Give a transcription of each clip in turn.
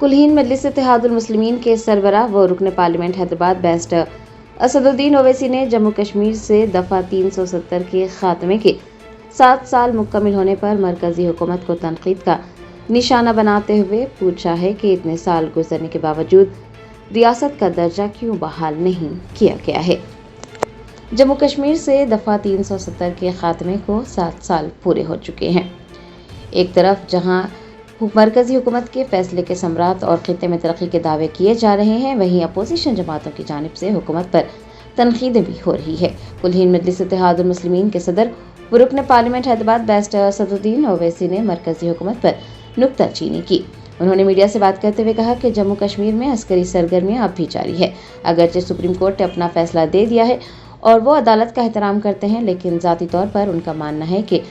कुल्हीन मजलिस इत्तेहादुल मुस्लिमीन के सरबराह व रुकन पार्लियामेंट हैदराबाद बैरिस्टर असदुद्दीन ओवैसी ने जम्मू कश्मीर से दफ़ा 370 के खात्मे के 7 साल मुकम्मल होने पर मरकजी हुकूमत को तनकीद का निशाना बनाते हुए पूछा है कि इतने साल गुजरने के बावजूद रियासत का दर्जा क्यों बहाल नहीं किया गया है। जम्मू कश्मीर से दफ़ा 370 के खात्मे को 7 साल पूरे हो चुके हैं। एक तरफ जहां मरकजी हुकूमत के फैसले के सम्राट और खित्ते में तरक्की के दावे किए जा रहे हैं, वहीं अपोजिशन जमातों की जानिब से हुकूमत पर तनकीदें भी हो रही है। कुल्हीन मजलिस इत्तेहादुल मुस्लिमीन के सदर व रुकन पार्लियामेंट हैदराबाद बैरिस्टर असदुद्दीन ओवैसी ने मरकजी हुकूमत पर नुक्ताचीनी की। उन्होंने मीडिया से बात करते हुए कहा कि जम्मू कश्मीर में अस्करी सरगर्मियां अब भी जारी है। अगरचे सुप्रीम कोर्ट ने अपना फैसला दे दिया है और वो अदालत का एहतराम करते हैं, लेकिन ज़ाती तौर पर उनका मानना है कि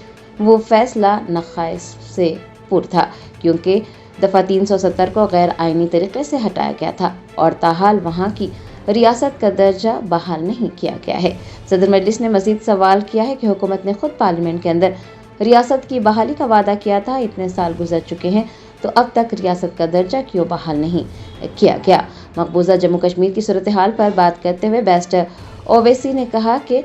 वो फैसला नक़ाइस से पुर था, क्योंकि दफ़ा 370 को गैर आइनी तरीके से हटाया गया था और ताहाल वहाँ की रियासत का दर्जा बहाल नहीं किया गया है। सदर मजलिस ने मज़ीद सवाल किया है कि हुकूमत ने खुद पार्लियामेंट के अंदर रियासत की बहाली का वादा किया था, इतने साल गुजर चुके हैं तो अब तक रियासत का दर्जा क्यों बहाल नहीं किया गया। मकबूजा जम्मू कश्मीर की सूरत हाल पर बात करते हुए बैरिस्टर ओवैसी ने कहा कि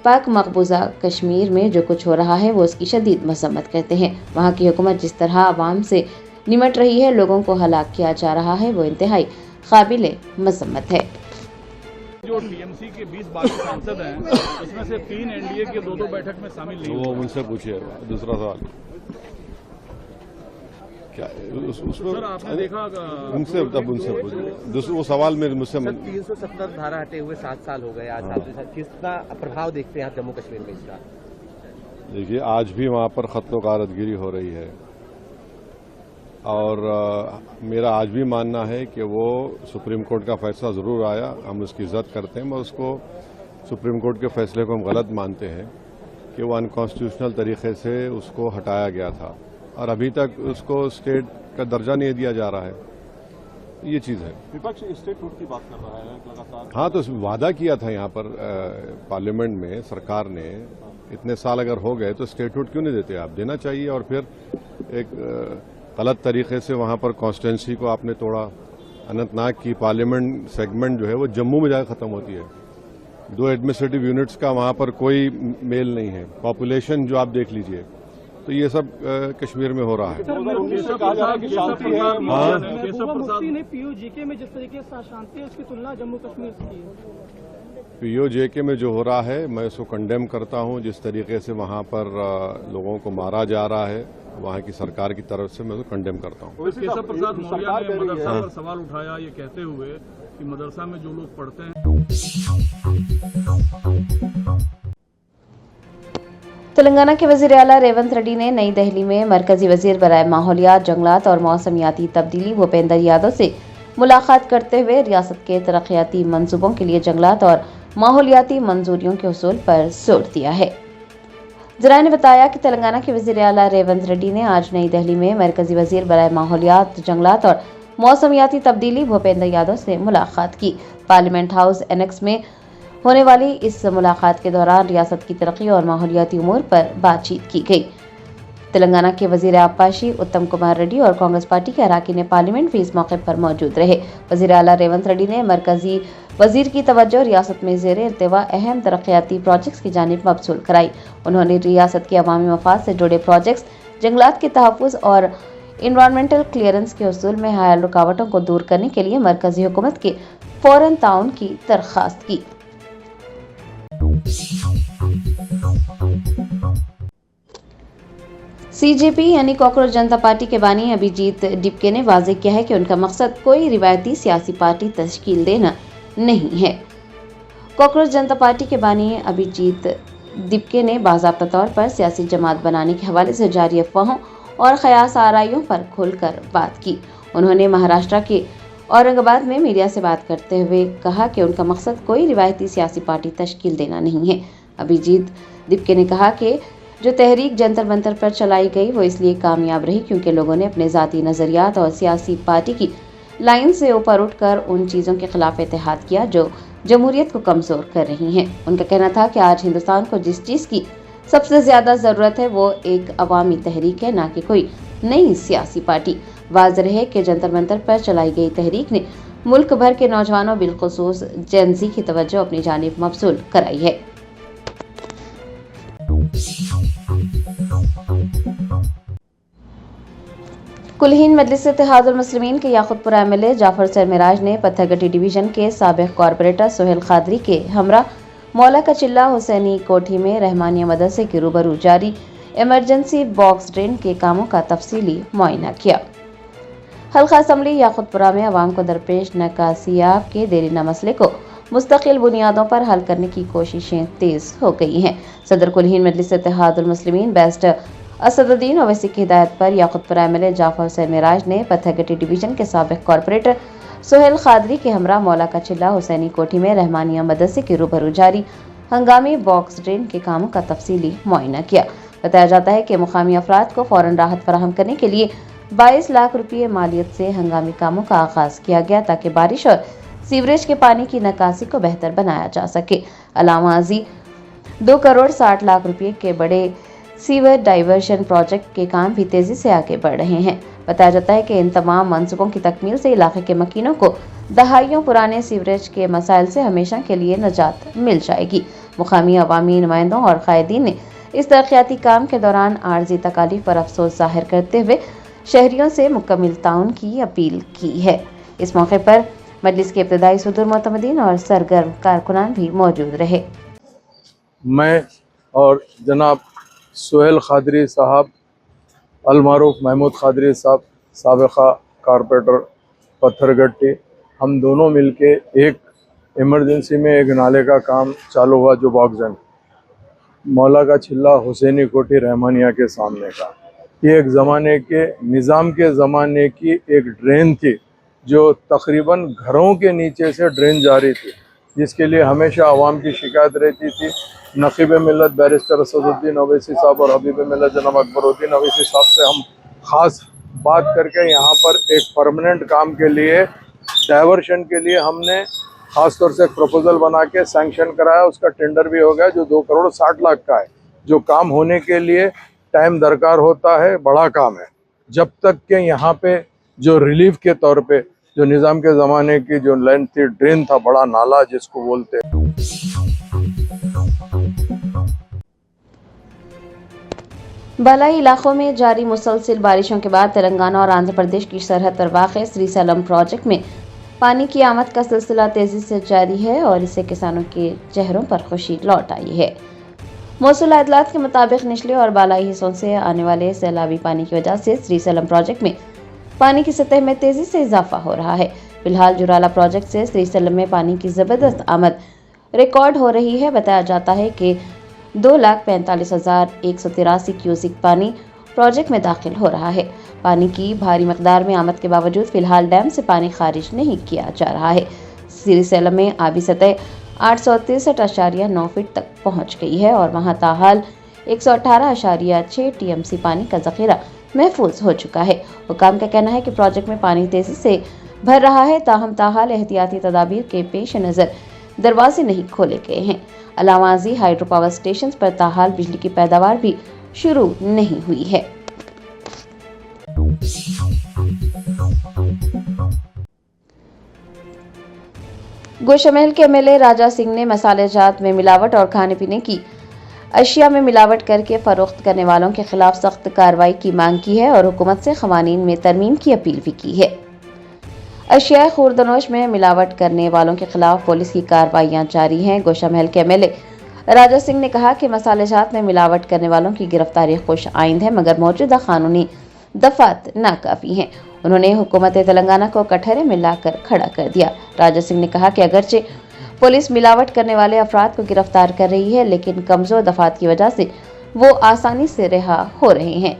पाक मकबूजा कश्मीर में जो कुछ हो रहा है वो उसकी शदीद मजम्मत करते हैं। वहाँ की हुकूमत जिस तरह आवाम से निमट रही है, लोगों को हलाक किया जा रहा है, वो इंतहाई काबिल मजम्मत है। जो टीएमसी के 20 बाकी सांसद हैं, उसमें से 3 एनडीए के 2-2 बैठक में शामिल नहीं हुए। वो उनसे पूछिए। दूसरा सवाल क्या सर आपने देखा उनसे पूछिए। वो सवाल मेरे मुझसे 370 धारा हटे हुए 7 साल हो गए आज। कितना प्रभाव देखते हैं आप जम्मू कश्मीर में इसका? देखिए, आज भी वहाँ पर खत्म कारदगिरी हो रही है और मेरा आज भी मानना है कि वो सुप्रीम कोर्ट का फैसला ज़रूर आया, हम उसकी इज्जत करते हैं, मगर उसको सुप्रीम कोर्ट के फैसले को हम गलत मानते हैं कि वो अनकॉन्स्टिट्यूशनल तरीके से उसको हटाया गया था और अभी तक उसको स्टेट का दर्जा नहीं दिया जा रहा है। ये चीज़ है। विपक्ष स्टेटहुड की बात कर रहा है लगातार। हाँ, तो वादा किया था यहाँ पर पार्लियामेंट में सरकार ने, इतने साल अगर हो गए तो स्टेटहुड क्यों नहीं देते? आप देना चाहिए। और फिर एक गलत तरीके से वहाँ पर कॉन्स्टिट्यूंसी को आपने तोड़ा। अनंतनाग की पार्लियामेंट सेगमेंट जो है वो जम्मू में जाकर ख़त्म होती है। 2 एडमिनिस्ट्रेटिव यूनिट्स का वहाँ पर कोई मेल नहीं है। पॉपुलेशन जो आप देख लीजिए, तो ये सब कश्मीर में हो रहा है। मुफ्ती ने पीओजेके में जिस तरीके से शांति है उसकी तुलना जम्मू कश्मीर से की है। पीओजेके में जो हो रहा है मैं उसको कंडेम करता हूँ। जिस तरीके से वहाँ पर लोगों को मारा जा रहा है वहाँ की सरकार की तरफ से, मैं उसको कंडेम करता हूँ। केशव प्रसाद मौर्य ने मदरसा पर सवाल उठाया ये कहते हुए कि मदरसा में जो लोग पढ़ते हैं। तेलंगाना के वज़ीर आला रेवंत रेड्डी ने नई दिल्ली में मरकजी वज़ीर बराए माहौलियात, जंगलात और मौसमियाती तब्दीली भूपेंद्र यादव से मुलाकात करते हुए रियासत के तरक्याती मंसूबों के लिए जंगलात और माहौलियाती मंजूरियों के उसूल पर जोर दिया है। ज़राए ने बताया कि तेलंगाना के वज़ीर आला रेवंत रेड्डी ने आज नई दिल्ली में मरकजी वज़ीर बराए माहौलियात, जंगलात और मौसमियाती तब्दीली भूपेंद्र यादव से मुलाकात की। पार्लियामेंट हाउस एनेक्स में होने वाली इस मुलाकात के दौरान रियासत की तरक्की और माहौलियाती उमूर पर बातचीत की गई। तेलंगाना के वज़ीर आबपाशी उत्तम कुमार रेड्डी और कांग्रेस पार्टी के अराकीन पार्लियामेंट भी इस मौके पर मौजूद रहे। वज़ीर आला रेवंत रेड्डी ने मरकजी वज़ीर की तवज्जो रियासत में ज़ेरे इर्तिवा अहम तरक्याती प्रोजेक्ट्स की जानिब मबसूल कराई। उन्होंने रियासत के अवामी मफाद से जुड़े प्रोजेक्ट्स, जंगलात के तहफ़्फ़ुज़ और इन्वायरमेंटल क्लियरेंस के उसूल में हायल रुकावटों को दूर करने के लिए मरकजी हुकूमत के फौरन ताउन की दरख्वास्त की। सीजेपी यानी कॉकरोच जनता पार्टी के बानी अभिजीत डिपके ने वाज़ेह किया है कि उनका मकसद कोई रिवायती सियासी पार्टी तश्कील देना नहीं है। कॉकरोच जनता पार्टी के बानी अभिजीत डिपके ने बाज़ाब्ता तौर पर सियासी जमात बनाने के हवाले से जारी अफवाहों और ख़यास आराइयों पर खुलकर बात की। उन्होंने महाराष्ट्र के औरंगाबाद में मीडिया से बात करते हुए कहा कि उनका मकसद कोई रिवायती सियासी पार्टी तश्कील देना नहीं है। अभिजीत डिपके ने कहा कि जो तहरीक जंतर मंतर पर चलाई गई वो इसलिए कामयाब रही क्योंकि लोगों ने अपने ज़ाती नज़रियात और सियासी पार्टी की लाइन से ऊपर उठकर उन चीज़ों के खिलाफ इत्तेहाद किया जो जमहूरियत को कमज़ोर कर रही हैं। उनका कहना था कि आज हिंदुस्तान को जिस चीज़ की सबसे ज़्यादा ज़रूरत है वो एक अवामी तहरीक है, ना कि कोई नई सियासी पार्टी। वाज़ेह है कि जंतर मंतर पर चलाई गई तहरीक ने मुल्क भर के नौजवानों बिलखुसूस जेन ज़ी की तवज्जो अपनी जानिब मबसूल कराई है। कुल-हिंद मजलिस इत्तेहादुल मुस्लिमीन के याकुतपुरा एमएलए जाफर सरमिराज ने पत्थरगट्टी डिवीजन के साबिक कॉरपोरेटर सोहेल खादरी के हमरा मौला का चिल्ला हुसैनी कोठी में रहमानिया मदरसे के रूबरू जारी इमरजेंसी बॉक्स ड्रेन के कामों का तफसीली मुआयना किया। हल्का असम्बली याकुतपुरा में अवाम को दरपेश नकासियाब के देरीना मसले को मुस्तकिल बुनियादों पर हल करने की कोशिशें तेज हो गई हैं। सदर कुल-हिंद मजलिस इत्तेहादुल मुस्लिमीन बेस्ट असदुद्दीन ओवैसी की हिदायत पर याकुतपुरा एमएलए जाफर सरमिराज ने पत्थरगट्टी डिवीजन के साबिक कॉरपोरेटर सोहेल खादरी के हमरा मौला का चिल्ला हुसैनी कोठी में रहमानिया मदरसे के रूबरू जारी हंगामी बॉक्स ड्रेन के कामों का तफसीली मुआयना किया। बताया जाता है कि मुकामी अफराद को फौरन राहत फराहम करने के लिए 22 लाख रुपये मालियत से हंगामी कामों का आगाज किया गया ताकि बारिश और सीवरेज के पानी की निकासी को बेहतर बनाया जा सके। अलावाजी 2 करोड़ 60 लाख रुपये के बड़े सीवर डाइवर्शन प्रोजेक्ट के काम भी तेजी से आगे बढ़ रहे हैं। बताया जाता है कि इन तमाम मंसूबों की तकमील से इलाके के मकीनों को दहाइयों पुराने सीवरेज के मसाइल से हमेशा के लिए निजात मिल जाएगी। मुकामी अवामी नुमाइंदों और कायदीन ने इस तरक्याती काम के दौरान आर्जी तकालीफ पर अफसोस जाहिर करते हुए शहरियों से मुकम्मल ताउन की अपील की है। इस मौके पर मजलिस के इब्तदाई सदर मोतमदीन और सरगर्म कारकुनान भी मौजूद रहे। मैं और जनाब सोहेल खादरी साहब, अलमारूफ महमूद खादरी साहब, साबिका कारपोरेटर पत्थरगट्टी, हम दोनों मिलके एक इमरजेंसी में एक नाले का काम चालू हुआ जो बॉक्स मौला का चिल्ला हुसैनी कोठी रहमानिया के सामने का। ये एक ज़माने के निज़ाम के ज़माने की एक ड्रेन थी जो तकरीबन घरों के नीचे से ड्रेन जारी थी, जिसके लिए हमेशा आवाम की शिकायत रहती थी। नकीब मिल्लत बैरिस्टर असदुद्दीन ओवैसी साहब और हबीब मिल्लत जनाब अकबरुद्दीन ओवैसी साहब से हम ख़ास बात करके यहाँ पर एक परमानेंट काम के लिए डाइवर्शन के लिए हमने ख़ास तौर से एक प्रपोजल बना के सैंक्शन कराया। उसका टेंडर भी हो गया जो 2 करोड़ 60 लाख का है। जो काम होने के लिए टाइम दरकार होता है, बड़ा काम है। जब तक के यहाँ पे जो रिलीफ के तौर पे जो निज़ाम के ज़माने की जो लेंथ थी, ड्रेन था, बड़ा नाला जिसको बोलते हैं। बालाई इलाकों में जारी मुसलसिल बारिशों के बाद तेलंगाना और आंध्र प्रदेश की सरहद पर वाक़े श्रीशैलम प्रोजेक्ट में पानी की आमद का सिलसिला तेजी से जारी है और इससे किसानों के चेहरों पर खुशी लौट आई है। मौसूला इतलात के मुताबिक निचले और बालाई हिस्सों से आने वाले सैलाबी पानी की वजह से श्रीशैलम प्रोजेक्ट में पानी की सतह में तेजी से इजाफा हो रहा है। फिलहाल जुराला प्रोजेक्ट से श्रीशैलम में पानी की जबरदस्त आमद रिकॉर्ड हो रही है। बताया जाता है कि 2,45,183 क्यूसिक पानी प्रोजेक्ट में दाखिल हो रहा है। पानी की भारी मकदार में आमद के बावजूद फिलहाल डैम से पानी खारिज नहीं किया जा रहा है। श्रीशैलम में आबी सतह 863.9 फीट तक पहुंच गई है और वहां ताहाल 118.6 टीएमसी पानी का जखीरा महफूज हो चुका है। हुकाम का कहना है कि प्रोजेक्ट में पानी तेजी से भर रहा है, ताहम ताहाल एहतियाती तदाबीर के पेश नज़र दरवाजे नहीं खोले गए हैं। अलावाजी हाइड्रो पावर स्टेशन पर ताहाल बिजली की पैदावार भी शुरू नहीं हुई है। गोशमहल के एमएलए राजा सिंह ने मसालेजात में मिलावट और खाने पीने की अशिया में मिलावट करके फरोख्त करने वालों के खिलाफ सख्त कार्रवाई की मांग की है और हुकूमत से क़वानीन में तरमीम की अपील भी की है। अशिया खुर्दनोश में मिलावट करने वालों के खिलाफ पुलिस की कार्रवाइयां जारी हैं। गोशामहल के एमएलए राजा सिंह ने कहा कि मसालेजात में मिलावट करने वालों की गिरफ्तारी खुश आइंद है, मगर मौजूदा कानूनी दफात नाकाफी हैं। उन्होंने हुकूमत तेलंगाना को कटहरे में लाकर खड़ा कर दिया। राजा सिंह ने कहा कि अगरचे पुलिस मिलावट करने वाले अफराद को गिरफ्तार कर रही है, लेकिन कमजोर दफात की वजह से वो आसानी से रिहा हो रहे हैं।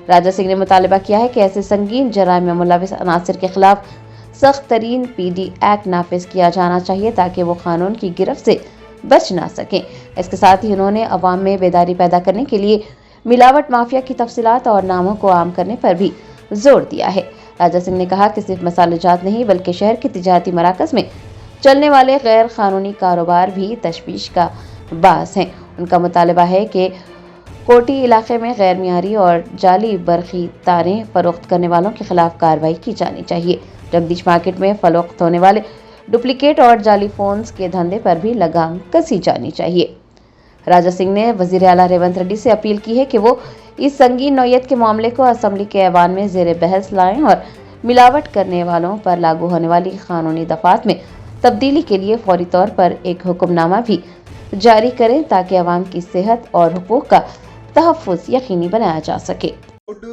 राजा सिंह ने मुतालबा किया है कि ऐसे संगीन जराइम में मुलविस अनासिर के खिलाफ सख्त तरीन पीडी एक्ट नाफिज किया जाना चाहिए ताकि वो कानून की गिरफ्त से बच ना सकें। इसके साथ ही उन्होंने अवाम में बेदारी पैदा करने के लिए मिलावट माफिया की तफसीलात और नामों को आम करने पर भी जोर दिया है। राजा सिंह ने कहा कि सिर्फ मसालेजात नहीं बल्कि शहर के तिजारती मराकज़ में चलने वाले गैर कानूनी कारोबार भी तशवीश का बास हैं। उनका मुतालबा है कि कोटी इलाके में गैर मियारी और जाली बरखी तारें फरोख्त करने वालों के खिलाफ कार्रवाई की जानी चाहिए। जगदीश मार्केट में फरोख्त होने वाले डुप्लीकेट और जाली फोन्स के धंधे पर भी लगाम कसी जानी चाहिए। राजा सिंह ने वजीर आला रेवंत रेड्डी से अपील की है कि वो इस संगीन नौयत के मामले को असेंबली के ऐवान में जेर बहस लाएं और मिलावट करने वालों पर लागू होने वाली कानूनी दफात में तब्दीली के लिए फौरी तौर पर एक हुक्मनामा भी जारी करें ताकि अवाम की सेहत और हुकूक का तहफ़्फ़ुज़ यकीनी बनाया जा सके। ఫుడ్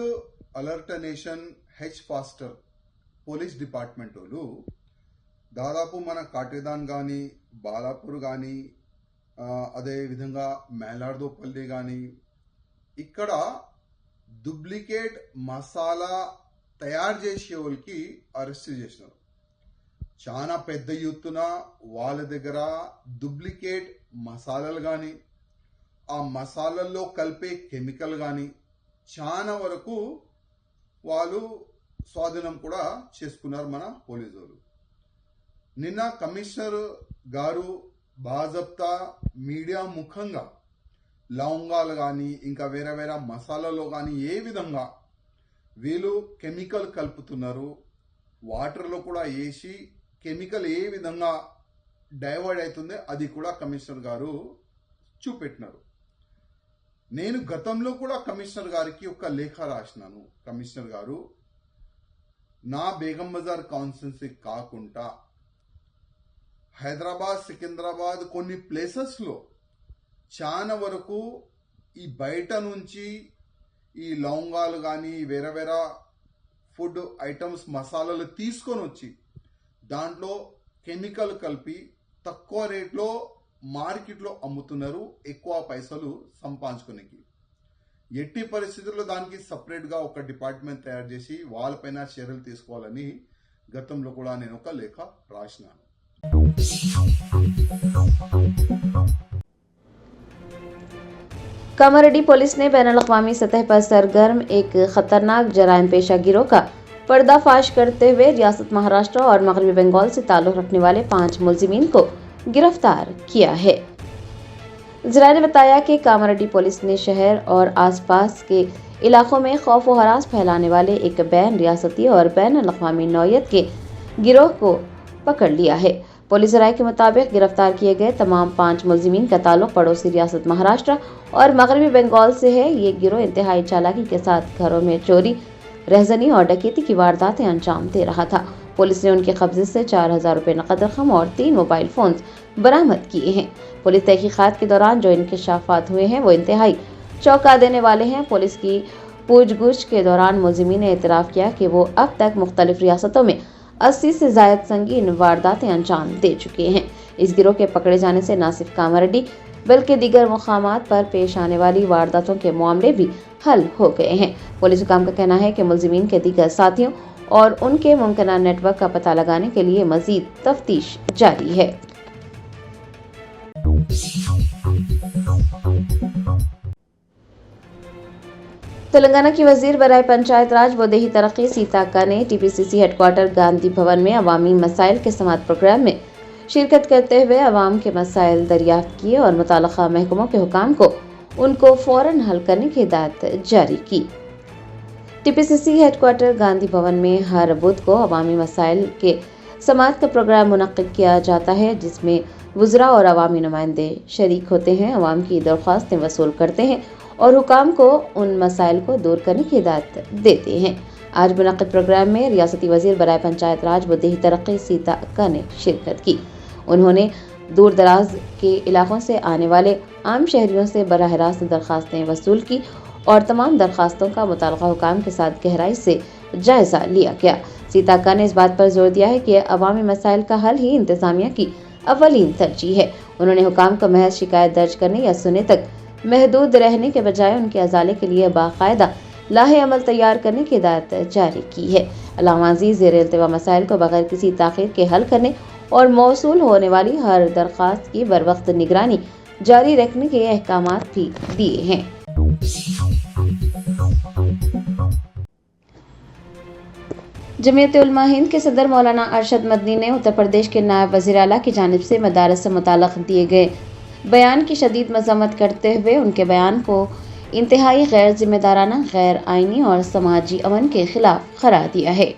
అలర్టనేషన్ హెచ్ ఫాస్టర్ పోలీస్ డిపార్ట్మెంట్ వాళ్ళు దాదాపు మన కాటేదాన్ కానీ బాలాపూర్ కానీ అదేవిధంగా మేలార్దోపల్లి కానీ ఇక్కడ డూప్లికేట్ మసాలా తయారు చేసే వాళ్ళకి అరెస్ట్ చేసినారు. చాలా పెద్ద ఎత్తున వాళ్ళ దగ్గర డూప్లికేట్ మసాలాలు కానీ ఆ మసాలాల్లో కలిపే కెమికల్ కానీ చాలా వరకు వాళ్ళు స్వాధీనం కూడా చేసుకున్నారు మన పోలీసు వాళ్ళు. నిన్న కమిషనర్ గారు బాజప్తా మీడియా ముఖంగా లవంగాలు కానీ ఇంకా వేరే వేరే మసాలాలో కానీ ఏ విధంగా వీళ్ళు కెమికల్ కలుపుతున్నారు, వాటర్లో కూడా వేసి కెమికల్ ఏ విధంగా డైవర్ట్ అవుతుంది అది కూడా కమిషనర్ గారు చూపెట్టినారు. నేను గతంలో కూడా కమిషనర్ గారికి ఒక లేఖ రాసినాను. కమిషనర్ గారు, నా బేగం బజార్ కాన్స్టిట్యున్సీ కాకుండా హైదరాబాద్, సికింద్రాబాద్ కొన్ని ప్లేసెస్లో చాలా వరకు ఈ బయట నుంచి ఈ లవంగాలు కానీ వేరే వేరే ఫుడ్ ఐటమ్స్ మసాలాలు తీసుకొని వచ్చి దాంట్లో కెమికల్ కలిపి తక్కువ రేట్లో మార్కెట్లో అమ్ముతున్నారు, ఎక్కువ పైసలు సంపాదించుకోనికి. ఎట్టి పరిస్థితుల్లో దానికి సపరేట్గా ఒక డిపార్ట్మెంట్ తయారు చేసి వాళ్ళపైన చర్యలు తీసుకోవాలని గతంలో కూడా నేను ఒక లేఖ రాసినాను. कामारेड्डी पुलिस ने बैनुल-अक़वामी सतह पर सरगर्म एक खतरनाक जराइम पेशा गिरोह का पर्दाफाश करते हुए रियासत महाराष्ट्र और मगरबी बंगाल से ताल्लुक़ रखने वाले 5 मुलजिमीन को गिरफ्तार किया है। ज़राए ने बताया कि कामारेड्डी पुलिस ने शहर और आसपास के इलाकों में खौफ व हरास फैलाने वाले एक बैन रियासती और बैनुल-अक़वामी नौयत के गिरोह को पकड़ लिया है। पुलिस राय के मुताबिक गिरफ्तार किए गए तमाम 5 मुलजिमीन का ताल्लुक पड़ोसी रियासत महाराष्ट्र और मगरबी बंगाल से है। ये गिरोह इंतहाई चालाकी के साथ घरों में चोरी, रहजनी और डकैती की वारदातें अंजाम दे रहा था। पुलिस ने उनके कब्जे से 4000 रुपये नकद रकम और 3 मोबाइल फोन्स बरामद किए हैं। पुलिस तहकीकात के दौरान जो इंकशाफात हुए हैं वो इंतहाई चौंका देने वाले हैं। पुलिस की पूछगछ के दौरान मुलजिमीन ने एतराफ़ किया कि वो अब तक मुख्तलिफ रियासतों में 80 से ज़ायद संगीन वारदातें अंजाम दे चुके हैं। इस गिरोह के पकड़े जाने से न सिर्फ कामारेड्डी बल्कि दीगर मुकामात पर पेश आने वाली वारदातों के मामले भी हल हो गए हैं। पुलिस हुकाम का कहना है कि मुलजिमीन के दीगर साथियों और उनके मुमकिना नेटवर्क का पता लगाने के लिए मजीद तफ्तीश जारी है। तेलंगाना की वजीर बराए पंचायत राज व देही तरक्की सीताक्का ने टीपीसीसी हेडक्वार्टर गांधी भवन में अवामी मसाइल के समाअत प्रोग्राम में शिरकत करते हुए अवाम के मसाइल दरियाफ्त किए और मुताल्लिका महकमों के हुकाम को उनको फौरन हल करने की हिदायत जारी की। टीपीसीसी हेडक्वार्टर गांधी भवन में हर बुध को अवामी मसाइल के समाअत का प्रोग्राम मुनक्किद किया जाता है, जिसमें वुज़रा और अवामी नुमाइंदे शरीक होते हैं, अवाम की दरख्वास्तें वसूल करते हैं और हुकाम को उन मसाइल को दूर करने की हिदायत देते हैं। आज मुनक्किद प्रोग्राम में रियासती वजीर बराए पंचायत राज व देही तरक्की सीताक्का ने शिरकत की। उन्होंने दूर दराज के इलाकों से आने वाले आम शहरियों से बराह रास्त दरख्वास्तें वसूल की और तमाम दरख्वास्तों का मुताल्लिका हुकाम के साथ गहराई से जायजा लिया गया। सीताक्का ने इस बात पर जोर दिया है कि अवामी मसाइल का हल ही इंतजामिया की अवलीन तरजीह है। उन्होंने हुकाम को महज शिकायत दर्ज करने या सुनने तक महदूद रहने के बजाय उनके अजाले के लिए बाकायदा लाहे अमल तैयार करने की हिदायत जारी की है। अल्लामा अजीज ज़ेर इल्तिवा मसाइल को बगैर किसी ताख़ीर के हल करने और मौसूल होने वाली हर दरख्वास्त की बरवक्त निगरानी जारी रखने के अहकामात भी दिए हैं। जमीयत उलमा हिंद के सदर मौलाना अरशद मदनी ने उत्तर प्रदेश के नायब वज़ीर आला की जानिब से मदारस से मुताल्लिक़ दिए गए बयान की शदीद मज़म्मत करते हुए उनके बयान को इंतहाई गैर जिम्मेदाराना, गैर आईनी और समाजी अमन के खिलाफ करार दिया है।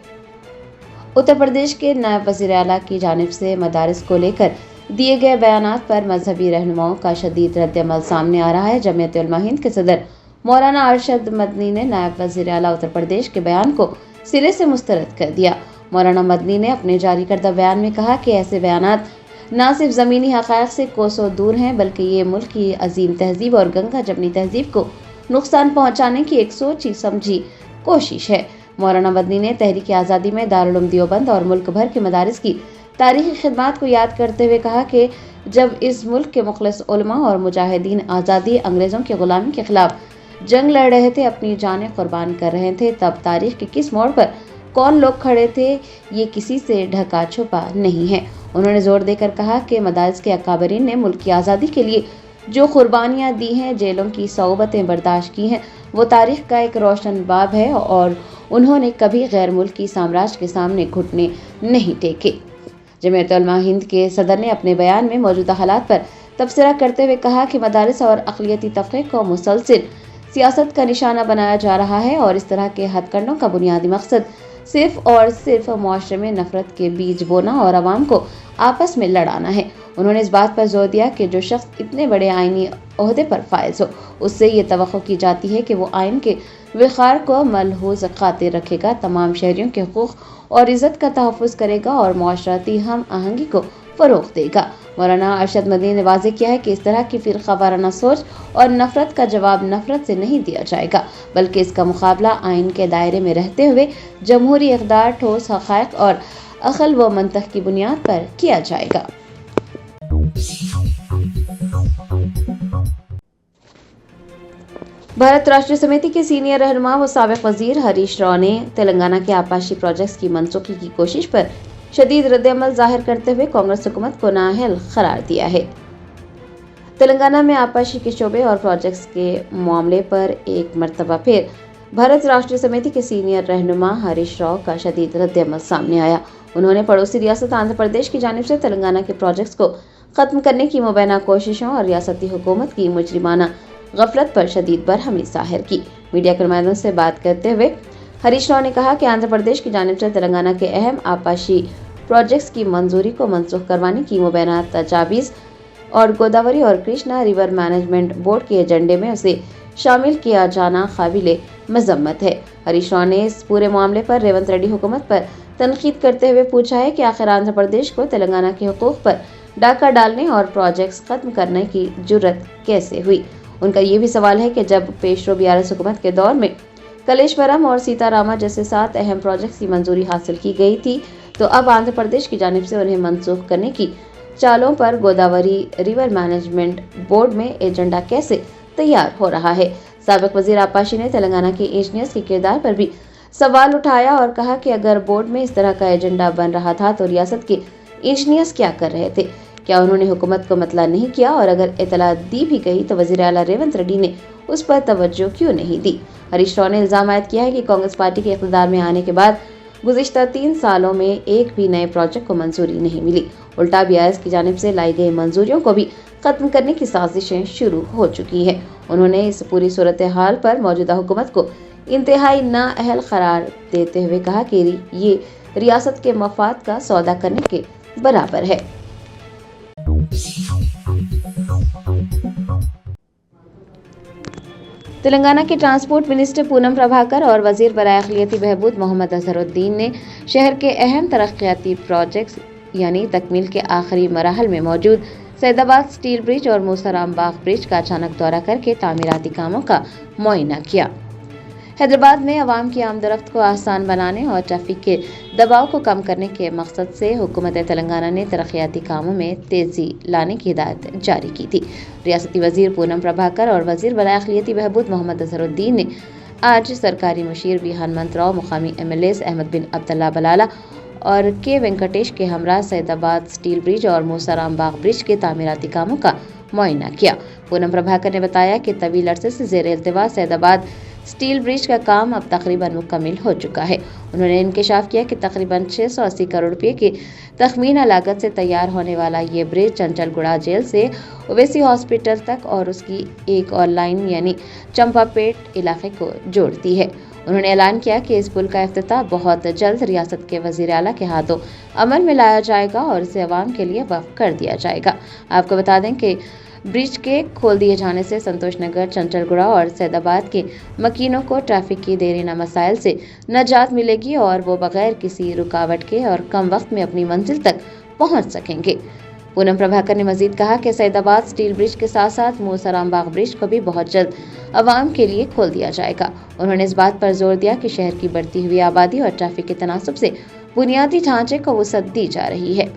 उत्तर प्रदेश के नायब वज़ीर आला की जानिब से मदारिस को लेकर दिए गए बयानात पर मजहबी रहनुमाओं का शदीद रद्द-ए-अमल सामने आ रहा है। जमीयत उलमा हिंद के सदर मौलाना अरशद मदनी ने नायब वज़ीर आला उत्तर प्रदेश के बयान को सिरे से मुस्तरद कर दिया। मौलाना मदनी ने अपने जारी करदा बयान में कहा कि ऐसे बयानात न सिर्फ ज़मीनी हक़ाइक़ से कोसों दूर हैं, बल्कि ये मुल्क की अजीम तहजीब और गंगा जमनी तहजीब को नुकसान पहुँचाने की एक सोची समझी कोशिश है। मौलाना मदनी ने तहरीक आज़ादी में दारुल उलूम देवबंद और मुल्क भर के मदारिस की तारीख़ी खिदमत को याद करते हुए कहा कि जब इस मुल्क के मुखलिस उलमा और मुजाहिदीन आज़ादी अंग्रेज़ों की ग़ुलामी के ख़िलाफ़ जंग लड़ रहे थे, अपनी जानें कुर्बान कर रहे थे, तब तारीख़ के किस मोड़ पर कौन लोग खड़े थे, ये किसी से ढका छुपा नहीं है। उन्होंने जोर देकर कहा कि मदारिस के अकाबरीन ने मुल्क की आज़ादी के लिए जो कुर्बानियाँ दी हैं, जेलों की सौबतें बर्दाश्त की हैं, वो तारीख़ का एक रोशन बाब है और उन्होंने कभी गैर मुल्की साम्राज्य के सामने घुटने नहीं टेके। जमीयत उलमा हिंद के सदर ने अपने बयान में मौजूदा हालात पर तबसरा करते हुए कहा कि मदारिस और अक़लियती तबक़े को मुसलसिल सियासत का निशाना बनाया जा रहा है और इस तरह के हथकंडों का बुनियादी मकसद सिर्फ और सिर्फ मुआशरे में नफरत के बीज बोना और आवाम को आपस में लड़ाना है। उन्होंने इस बात पर जोर दिया कि जो शख्स इतने बड़े आइनी ओहदे पर फायज हो, उससे ये तवक्को की जाती है कि वो आइन के विखार को मलहूज़ खातिर रखेगा, तमाम शहरियों के हुकूक और इज़्ज़त का तहफ़्फ़ुज़ करेगा और मुआशरती हम आहंगी को फ़रोग़ देगा। मौलाना अरशद मदनी ने वाज़ेह किया है कि इस तरह की फ़िरक़ा वाराना सोच और नफ़रत का जवाब नफ़रत से नहीं दिया जाएगा, बल्कि इसका मुकाबला आइन के दायरे में रहते हुए जमहूरी इक़दार, ठोस हक़ाइक़ और अक़ल व मंतक़ की बुनियाद पर किया जाएगा। भारत राष्ट्रीय समिति के सीनियर रहनुमा व साबिक़ वज़ीर हरीश राव ने तेलंगाना के आपाशी प्रोजेक्ट्स की मनसूखी की कोशिश पर शदीद रद्द-ए-अमल ज़ाहिर करते हुए कांग्रेस हुकूमत को नाअहल करार दिया है। तेलंगाना में आपाशी के शोबे और प्रोजेक्ट्स के मामले पर एक मरतबा फिर भारत राष्ट्रीय समिति के सीनियर रहनुमा हरीश राव का शदीद रद्द-ए-अमल सामने आया। उन्होंने पड़ोसी रियासत आंध्र प्रदेश की जानिब से तेलंगाना के प्रोजेक्ट्स को ख़त्म करने की मुबैना कोशिशों और रियासती हुकूमत की मुजरिमाना गफलत पर शदीद बरहमी ज़ाहिर की। मीडिया के नुमाइंदों से बात करते हुए हरीश राव ने कहा कि आंध्र प्रदेश की जानिब से तेलंगाना के अहम आपाशी प्रोजेक्ट्स की मंजूरी को मनसूख करवाने की मुबैना तजावीज़ और गोदावरी और कृष्णा रिवर मैनेजमेंट बोर्ड के एजेंडे में उसे शामिल किया जाना काबिले मजम्मत है। हरीश राव ने इस पूरे मामले पर रेवंत रेड्डी हुकूमत पर तनकीद करते हुए पूछा है कि आखिर आंध्र प्रदेश को तेलंगाना के हुकूक पर डाका डालने और प्रोजेक्ट्स खत्म करने की जुर्रत कैसे हुई। उनका ये भी सवाल है कि जब पेशरो बीआरएस हुकूमत के दौर में कलेश्वरम और सीतारामा जैसे 7 अहम प्रोजेक्ट्स की मंजूरी हासिल की गई थी, तो अब आंध्र प्रदेश की जानिब से उन्हें मनसूख करने की चालों पर गोदावरी रिवर मैनेजमेंट बोर्ड में एजेंडा कैसे तैयार हो रहा है। साबिक़ वज़ीर आपाशी ने तेलंगाना के इंजीनियर्स के किरदार पर भी सवाल उठाया और कहा कि अगर बोर्ड में इस तरह का एजेंडा बन रहा था तो रियासत के इंजीनियर्स क्या कर रहे थे, क्या उन्होंने हुकूमत को मतला नहीं किया, और अगर इतला दी भी गई तो वज़ीर आला रेवंत रेड्डी ने उस पर तवज्जो क्यों नहीं दी। हरीश राव ने इल्ज़ाम आयद किया है कि कांग्रेस पार्टी के इक़्तिदार में आने के बाद गुज़िश्ता 3 सालों में एक भी नए प्रोजेक्ट को मंजूरी नहीं मिली, उल्टा बीआरएस की जानिब से लाई गई मंजूरियों को भी खत्म करने की साजिशें शुरू हो चुकी है। उन्होंने इस पूरी सूरत हाल पर मौजूदा हुकूमत को इंतहाई नाअहल करार देते हुए कहा कि ये रियासत के मफाद का सौदा करने के बराबर है। तेलंगाना के ट्रांसपोर्ट मिनिस्टर पूनम प्रभाकर और वज़ीर बराए अक़लियती बहबूद मोहम्मद अज़हरुद्दीन ने शहर के अहम तरक्याती प्रोजेक्ट्स यानी तकमील के आखिरी मराहल में मौजूद सैदाबाद स्टील ब्रिज और मूसाराम बाग ब्रिज का अचानक दौरा करके तामीराती कामों का मुआयना किया। हैदराबाद में अवाम की आमदरफ्त को आसान बनाने और ट्रैफिक के दबाव को कम करने के मकसद से हुकूमत तेलंगाना ने तरक्याती कामों में तेज़ी लाने की हिदायत जारी की थी। रियासती वज़ीर पूनम प्रभाकर और वज़ीर बराए अक़लियती बहबूद मोहम्मद अज़हरुद्दीन ने आज सरकारी मुशीर बी हनुमंत राव, मुकामी MLAs अहमद बिन अब्दुल्ला बलाला और के वेंकटेश के हमरा सैदाबाद स्टील ब्रिज और मूसाराम बाग ब्रिज के तामीराती कामों का मुआयना किया। पूनम प्रभाकर ने बताया कि तवील अरसे से ज़ेर इल्तिवा सैदाबाद स्टील ब्रिज का काम अब तकरीबन मुकम्मिल हो चुका है। उन्होंने इंकशाफ किया कि तकरीबन 680 करोड़ रुपए की तखमीना लागत से तैयार होने वाला ये ब्रिज चंचलगुड़ा जेल से ओवैसी हॉस्पिटल तक और उसकी एक और लाइन यानी चंपापेट इलाके को जोड़ती है। उन्होंने ऐलान किया कि इस पुल का इफ्तिताह बहुत जल्द रियासत के वजीर आला के हाथों अमल में लाया जाएगा और इसे अवाम के लिए वक्फ कर दिया जाएगा। आपको बता दें कि ब्रिज के खोल दिए जाने से संतोष नगर, चंचलगुड़ा और सैदाबाद के मकीनों को ट्रैफिक की देरीना मसाइल से नजात मिलेगी और वो बगैर किसी रुकावट के और कम वक्त में अपनी मंजिल तक पहुंच सकेंगे। पूनम प्रभाकर ने मजीद कहा कि सैदाबाद स्टील ब्रिज के साथ साथ मूसराम बाग ब्रिज को भी बहुत जल्द अवाम के लिए खोल दिया जाएगा। उन्होंने इस बात पर जोर दिया कि शहर की बढ़ती हुई आबादी और ट्रैफिक के तनासुब से बुनियादी ढांचे को वसअत दी जा रही है।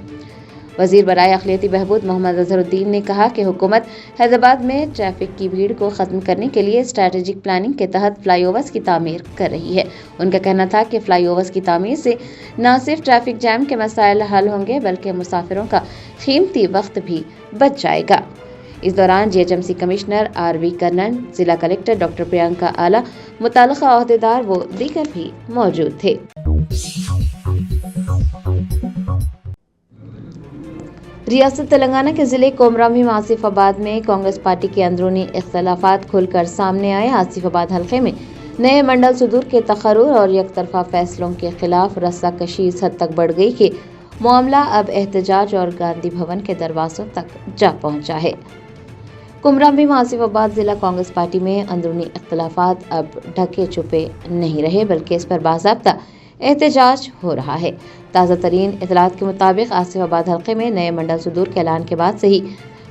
वजीर बराए अखिलियती बहबूद मोहम्मद अजहरुद्दीन ने कहा कि हुकूमत हैदराबाद में ट्रैफिक की भीड़ को खत्म करने के लिए स्ट्रैटेजिक प्लानिंग के तहत फ्लाईओवर्स की तामीर कर रही है। उनका कहना था कि फ्लाईओवर्स की तामीर से न सिर्फ ट्रैफिक जैम के मसाइल हल होंगे बल्कि मुसाफिरों का कीमती वक्त भी बच जाएगा। इस दौरान जीएचएमसी कमिश्नर आरवी कन्नन, जिला कलेक्टर डॉक्टर प्रियंका आला, मुताल्लिका ओहदेदार व दीगर भी मौजूद थे। रियासत तेलंगाना के जिले कोमरामी में आसिफाबाद में कांग्रेस पार्टी के अंदरूनी इख्तलाफात खुलकर सामने आए। आसिफाबाद हल्के में नए मंडल सुदूर के तकर्रुर और यकतरफा फैसलों के खिलाफ रस्साकशी इस हद तक बढ़ गई कि मामला अब एहतजाज और गांधी भवन के दरवाजों तक जा पहुंचा है। कुमरामी में आसिफाबाद जिला कांग्रेस पार्टी में अंदरूनी इख्तलाफात अब ढके छुपे नहीं रहे बल्कि इस पर बाज़ाब्ता एहतजाज हो रहा है। ताज़ा तरीन इतलात के मुताबिक आसिफाबाद हल्के में नए मंडल सुदूर के ऐलान के बाद से ही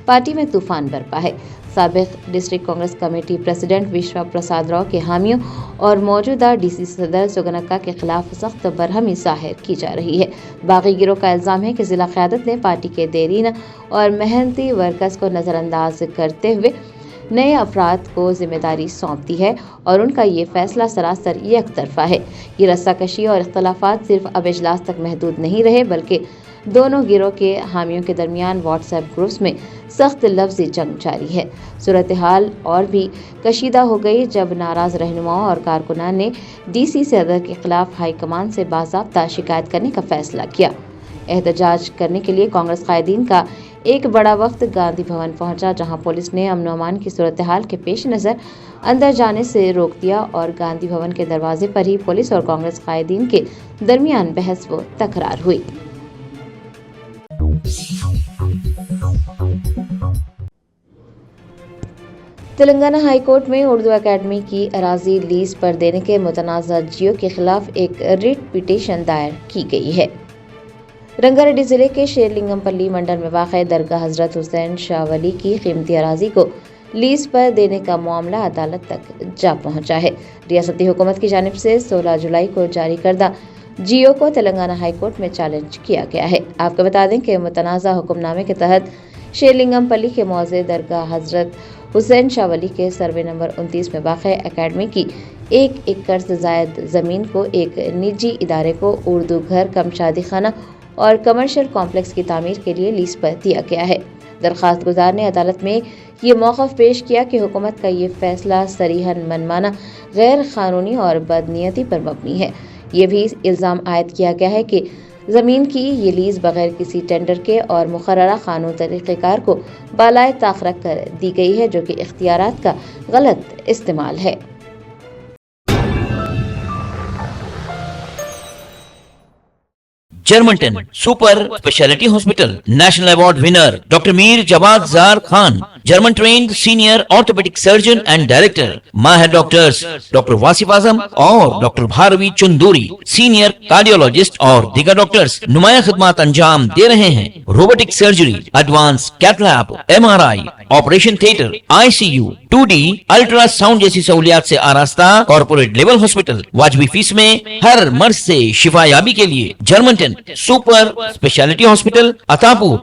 पार्टी में तूफान बरपा है। साबिक डिस्ट्रिक्ट कांग्रेस कमेटी प्रेसिडेंट विश्वा प्रसाद राव के हामियों और मौजूदा डीसी सदर सुगनक्का के खिलाफ सख्त बरहमी जाहिर की जा रही है। बागी गिरोह का इल्जाम है कि जिला क़यादत ने पार्टी के देरीन और मेहनती वर्कर्स को नज़रअंदाज करते हुए नए अफराद को जिम्मेदारी सौंप दी है और उनका ये फैसला सरासर एक तरफा है। ये रस्साकशी और इख्तलाफात सिर्फ अब इजलास तक महदूद नहीं रहे बल्कि दोनों गिरोह के हामियों के दरमियान व्हाट्सएप ग्रुप्स में सख्त लफ्ज़ी जंग जारी है। सूरत हाल और भी कशीदा हो गई जब नाराज़ रहनुमाओं और कारकुनान ने डीसी सदर के खिलाफ हाई कमान से बाज़ाब्ता शिकायत करने का फैसला किया। एहतजाज करने के लिए कांग्रेस कायदीन का एक बड़ा वक्त गांधी भवन पहुंचा, जहां पुलिस ने अमन अमान की सूरत हाल के पेश नज़र अंदर जाने से रोक दिया और गांधी भवन के दरवाजे पर ही पुलिस और कांग्रेस कायदीन के दरमियान बहस व तकरार हुई। तेलंगाना हाई कोर्ट में उर्दू एकेडमी की अराजी लीज पर देने के मुतनाज़ा जियो के खिलाफ एक रिट पिटीशन दायर की गई है। रंगारेड्डी जिले के शेरलिंगमपल्ली मंडल में वाक़ दरगाह हज़रत हुसैन शाह वली की कीमती अराजी को लीज पर देने का मामला अदालत तक जा पहुंचा है। रियासती हुकूमत की जानिब से 16 जुलाई को जारी करदा जियो को तेलंगाना हाई कोर्ट में चैलेंज किया गया है। आपको बता दें कि मुतनाज़ा हुक्मनामे के तहत शेरलिंगमपल्ली के मौज़े दरगाह हज़रत हुसैन शाह वली के सर्वे नंबर 29 में वाक़ एकेडमी की 1 एकड़ से ज़ायद ज़मीन को एक निजी इदारे को उर्दू घर कम शादी खाना और कमर्शियल कॉम्प्लेक्स की तामीर के लिए लीज पर दिया गया है। दरख्वास्त गुजार ने अदालत में ये मौक़िफ़ पेश किया कि हुकूमत का ये फैसला सरीहन मनमाना, गैर कानूनी और बदनीयती पर मबनी है। ये भी इल्ज़ाम आयद किया गया है कि ज़मीन की ये लीज बगैर किसी टेंडर के और मुकर्ररा कानून तरीक़ेकार को बालाए ताक़ रख कर दी गई है, जो कि इख्तियारात का गलत इस्तेमाल है। Germanten super speciality hospital national award winner doctor Mir Jawad Zar Khan, German trained senior orthopedic surgeon and director, माहिर डॉक्टर्स डॉक्टर वासिफ आजम और doctor Bharvi Chanduri, senior cardiologist और दीगर डॉक्टर्स नुमाया खिदमत अंजाम दे रहे हैं। Robotic surgery, advance cath lab, MRI, operation theatre, ICU, 2D ultrasound जैसी सहूलियात से आरास्ता कॉर्पोरेट लेवल हॉस्पिटल, वाजबी फीस में हर मर्ज से शिफायाबी के लिए Germanton super speciality hospital, Attapur.